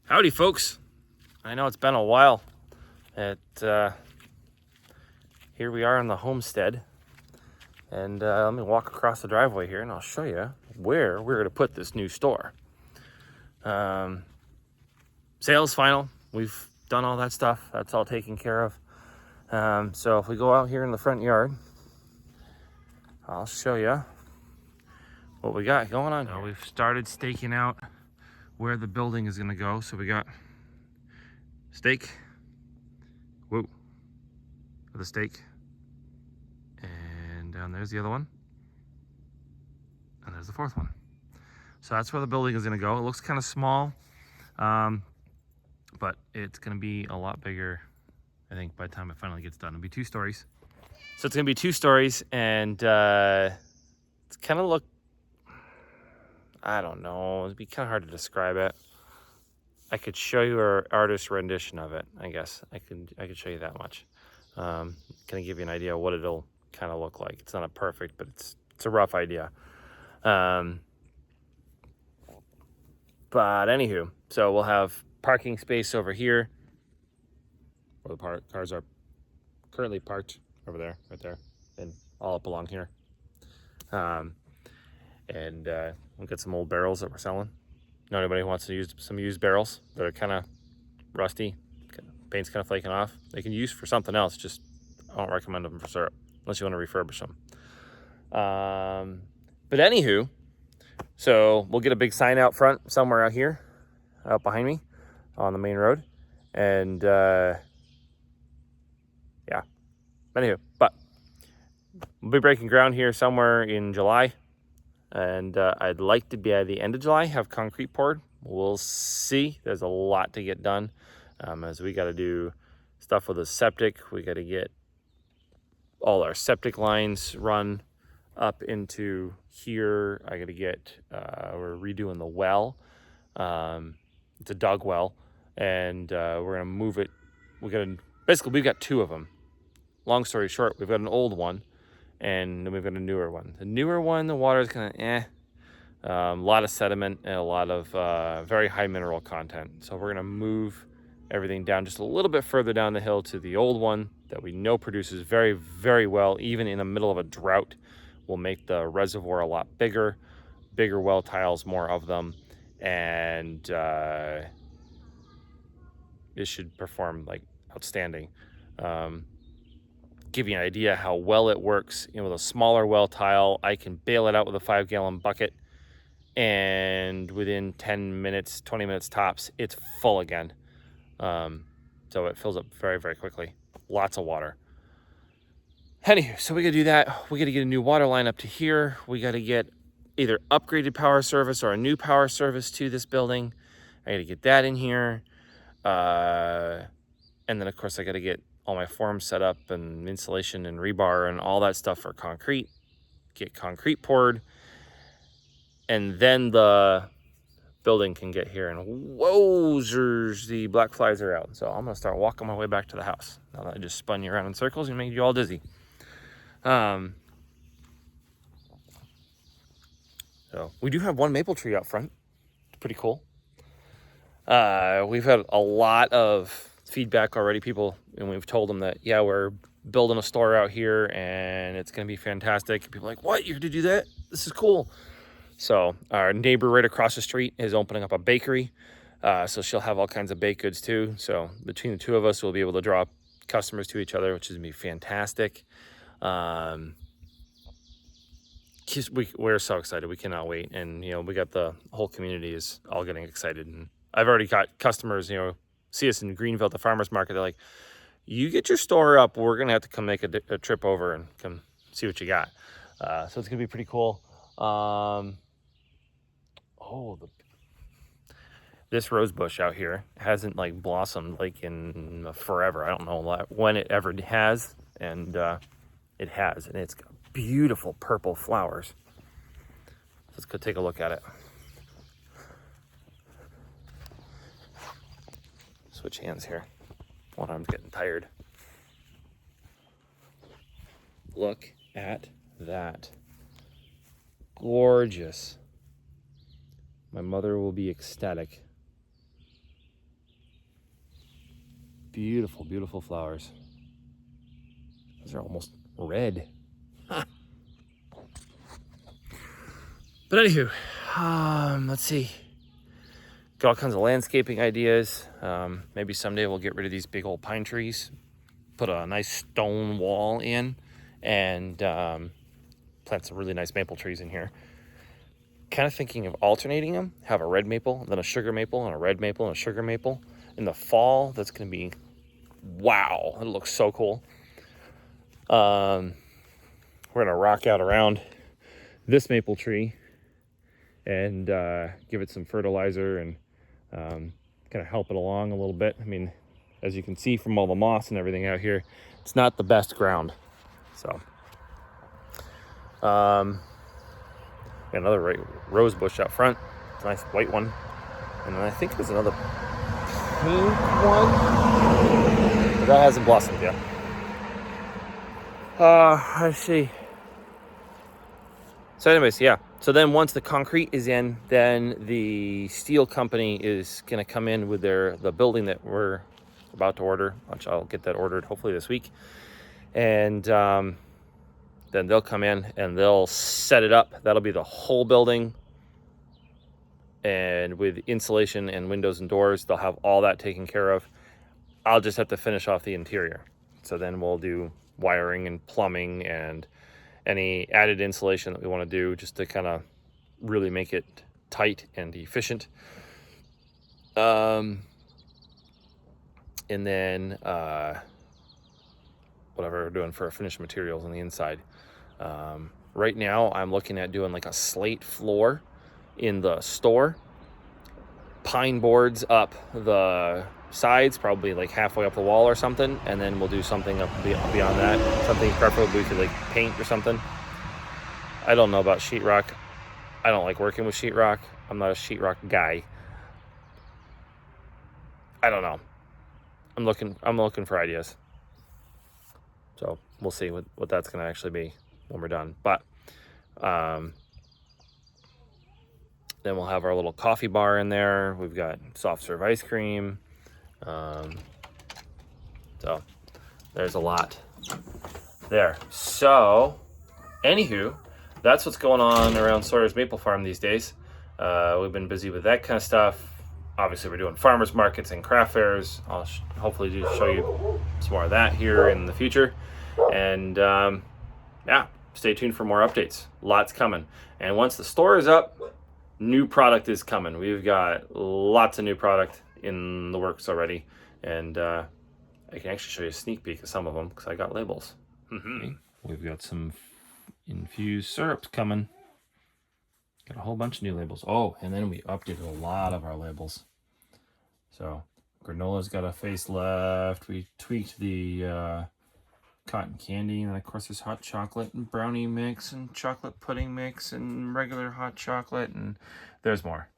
Howdy, folks. I know it's been a while. Here we are in the homestead. And let me walk across the driveway here and I'll show you where we're going to put this new store. Sales final. We've done all that stuff. That's all taken care of. So if we go out here in the front yard, I'll show you what we got going on here. We've started staking out where the building is going to go. So we got stake. Whoa. The stake. And down there's the other one. And there's the fourth one. So that's where the building is going to go. It looks kind of small, but it's going to be a lot bigger, I think, by the time it finally gets done. It'll be 2 stories. So it's going to be 2 stories, and it's kind of look, I don't know, it'd be kind of hard to describe it. I could show you our artist rendition of it, I guess. I could show you that much. Kind of give you an idea of what it'll kind of look like. It's not a perfect, but it's a rough idea. But anywho, so we'll have parking space over here where the cars are currently parked over there, right there, and all up along here. We'll get some old barrels that we're selling. Know anybody who wants to use some used barrels that are kind of rusty, paint's kind of flaking off? They can use for something else. Just I don't recommend them for syrup unless you want to refurbish them. But anywho, so we'll get a big sign out front somewhere out here, out behind me on the main road. And yeah, anywho, but we'll be breaking ground here somewhere in July. And I'd like to be at the end of July, have concrete poured. We'll see. There's a lot to get done, as we got to do stuff with the septic. We got to get all our septic lines run up into here. I got to get, we're redoing the well. It's a dug well, and we're going to move it. Basically, we've got 2 of them. Long story short, we've got an old one, and then we've got a newer one. The newer one, the water is kind of a lot of sediment and a lot of very high mineral content. So we're going to move everything down just a little bit further down the hill to the old one that we know produces very, very well, even in the middle of a drought. Will make the reservoir a lot bigger well tiles, more of them, and it should perform like outstanding. Give you an idea how well it works. With a smaller well tile, I can bail it out with a 5-gallon bucket, and within 10 minutes, 20 minutes tops, it's full again. So it fills up very, very quickly. Lots of water. Anywho, so we gotta do that. We gotta get a new water line up to here. We gotta get either upgraded power service or a new power service to this building. I gotta get that in here. And then of course I gotta get all my forms set up and insulation and rebar and all that stuff for concrete. Get concrete poured. And then the building can get here, and wowzers, the black flies are out. So I'm gonna start walking my way back to the house. Now that I just spun you around in circles and made you all dizzy. So we do have one maple tree out front. It's pretty cool. We've had a lot of feedback already. People, and we've told them that, yeah, we're building a store out here and it's going to be fantastic. People are like, what? You're going to do that? This is cool. So our neighbor right across the street is opening up a bakery. So she'll have all kinds of baked goods too. So between the 2 of us, we'll be able to draw customers to each other, which is going to be fantastic. We're so excited. We cannot wait. And, we got the whole community is all getting excited. And I've already got customers, see us in Greenville at the farmer's market. They're like, you get your store up, we're going to have to come make a trip over and come see what you got. So it's going to be pretty cool. This rose bush out here hasn't blossomed in forever. I don't know when it ever has. And it has. And it's got beautiful purple flowers. Let's go take a look at it. Switch hands here. One arm's getting tired. Look at that. Gorgeous. My mother will be ecstatic. Beautiful, beautiful flowers. Those are almost red. Huh. But anywho, let's see. Got all kinds of landscaping ideas. Maybe someday we'll get rid of these big old pine trees, put a nice stone wall in, and plant some really nice maple trees in here. Kind of thinking of alternating them, have a red maple, then a sugar maple, and a red maple, and a sugar maple. In the fall, that's going to be, wow, it looks so cool. We're going to rock out around this maple tree and give it some fertilizer and kind of help it along a little bit. I mean, as you can see from all the moss and everything out here, it's not the best ground. So, another rose bush out front, nice white one, and then I think there's another pink one, but that hasn't blossomed yet. Let's see. So anyways, yeah. So then once the concrete is in, then the steel company is gonna come in with the building that we're about to order, which I'll get that ordered hopefully this week, and then they'll come in and they'll set it up. That'll be the whole building, and with insulation and windows and doors, they'll have all that taken care of. I'll just have to finish off the interior. So then we'll do wiring and plumbing and any added insulation that we want to do, just to kind of really make it tight and efficient. And then whatever we're doing for finished materials on the inside. Right now I'm looking at doing like a slate floor in the store, pine boards up the sides, probably like halfway up the wall or something, and then we'll do something up beyond that, something preferably we could like paint or something. I don't know about sheetrock. I don't like working with sheetrock. I'm not a sheetrock guy. I don't know. I'm looking for ideas. So we'll see what that's gonna actually be when we're done. But then we'll have our little coffee bar in there. We've got soft serve ice cream. So there's a lot there. So anywho, that's what's going on around Sawyer's Maple Farm these days. We've been busy with that kind of stuff. Obviously we're doing farmers markets and craft fairs. I'll hopefully show you some more of that here in the future. And yeah, stay tuned for more updates. Lots coming. And once the store is up, new product is coming. We've got lots of new product in the works already, and I can actually show you a sneak peek of some of them because I got labels. We've got some infused syrups coming. Got a whole bunch of new labels. Oh, and then we updated a lot of our labels. So granola's got a facelift. We tweaked the cotton candy, and then of course there's hot chocolate and brownie mix and chocolate pudding mix and regular hot chocolate, and there's more.